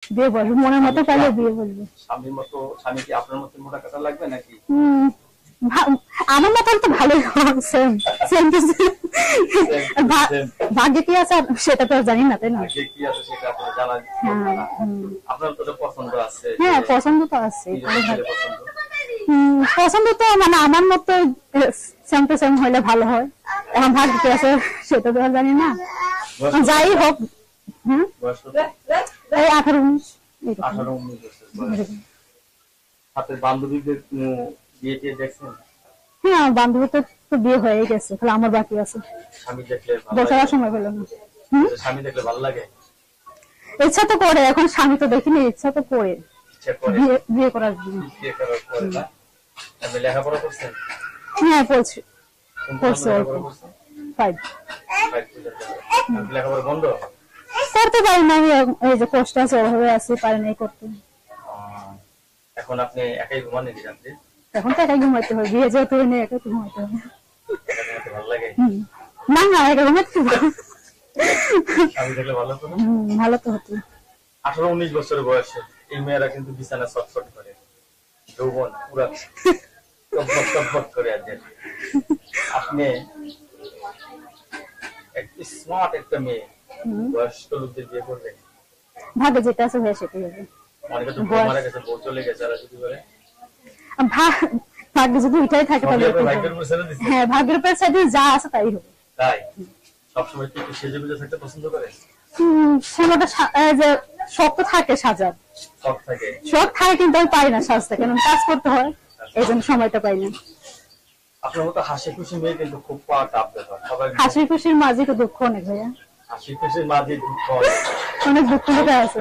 বিয়ে বলবো, মনের মতো পাইলে বিয়ে বলবো। স্বামীর মতো, স্বামী কি আপনার মতো মোটা কাটা লাগবে নাকি? আমার মতো তো ভালোই। সেম সেম ভাগ্যে কি আছে সেটা তো জানি না, তাই না? ভাগ্যে কি আছে সেটা আপনার জানা। আপনার তো পছন্দ আছে? হ্যাঁ, পছন্দ তো আছে। পছন্দ তো মানে আমার মতো সেম টু সেম হইলে ভালো হয়। এখন ভাগ্যে কি আছে সেটা তো জানি না। যাই হোক। এই 18-19। 18-19 বছর। হাতের বান্ধবীদের বিয়ে টিয়ে দেখছেন? হ্যাঁ, বান্ধবী তো বিয়ে হয়ে গেছে, তাহলে আমার বাকি আছে। স্বামী দেখলে বসার সময় পেল না। স্বামী দেখলে ভালো লাগে? ইচ্ছা তো করে, এখন স্বামী তো দেখিনি, ইচ্ছা তো করে বিয়ে করার জন্য। বিয়ে করার পরে না? আপনি লেখাপড়া করছেন? হ্যাঁ, পড়ছি। লেখাপড়া বন্ধ করতে পারি না, এই যে কষ্ট আছে ওভাবে আছে, পারি নাই করতে। এখন আপনি একাই ঘুমান নাকি রাত্রে? এখন তো একাই ঘুমাইতে হয়, বিয়ে যেহেতু নেই, একাই ঘুমাইতে হবে। ভালো লাগে না না, একা ঘুমাইতে আমি দেখলে ভালো তো? ভালো তো হতো। 18-19 বছরের বয়সে এই মেয়েরা কিন্তু বিছানা ছটফট করে, যৌবন পুরা টকবক করে আছে। আপনি স্মার্ট একটা মেয়ে, বয়স্ক লোকদের বিয়ে করবেন? ভাগ্যে যেটা আছে ভাই সেটাই হবে। অনেকে তো বউ মারা গেছে, বউ চলে গেছে, আর যদি বলে ভাগ্যে যদি এটাই থাকে তাহলে হ্যাঁ, ভাগ্যের উপর সাইডে যা আছে তাই হবে। তাই সবসময় কি সেজে গুজে থাকতে পছন্দ করে? ষোলোটা যে শখ তো থাকে সাজার, শখ থাকে কিন্তু আমি পাই না সাজতে, কারণ কাজ করতে হয়, এই জন্য সময়টা পাই না। আপনার মতো হাসি খুশি মেয়ে কিন্তু খুব পাওয়া টাফ ব্যাপার। হাসি খুশির মাঝে তো দুঃখ অনেক ভাইয়া। হাসি খুশির মাঝে দুঃখ, অনেক দুঃখ লুকায় আছে।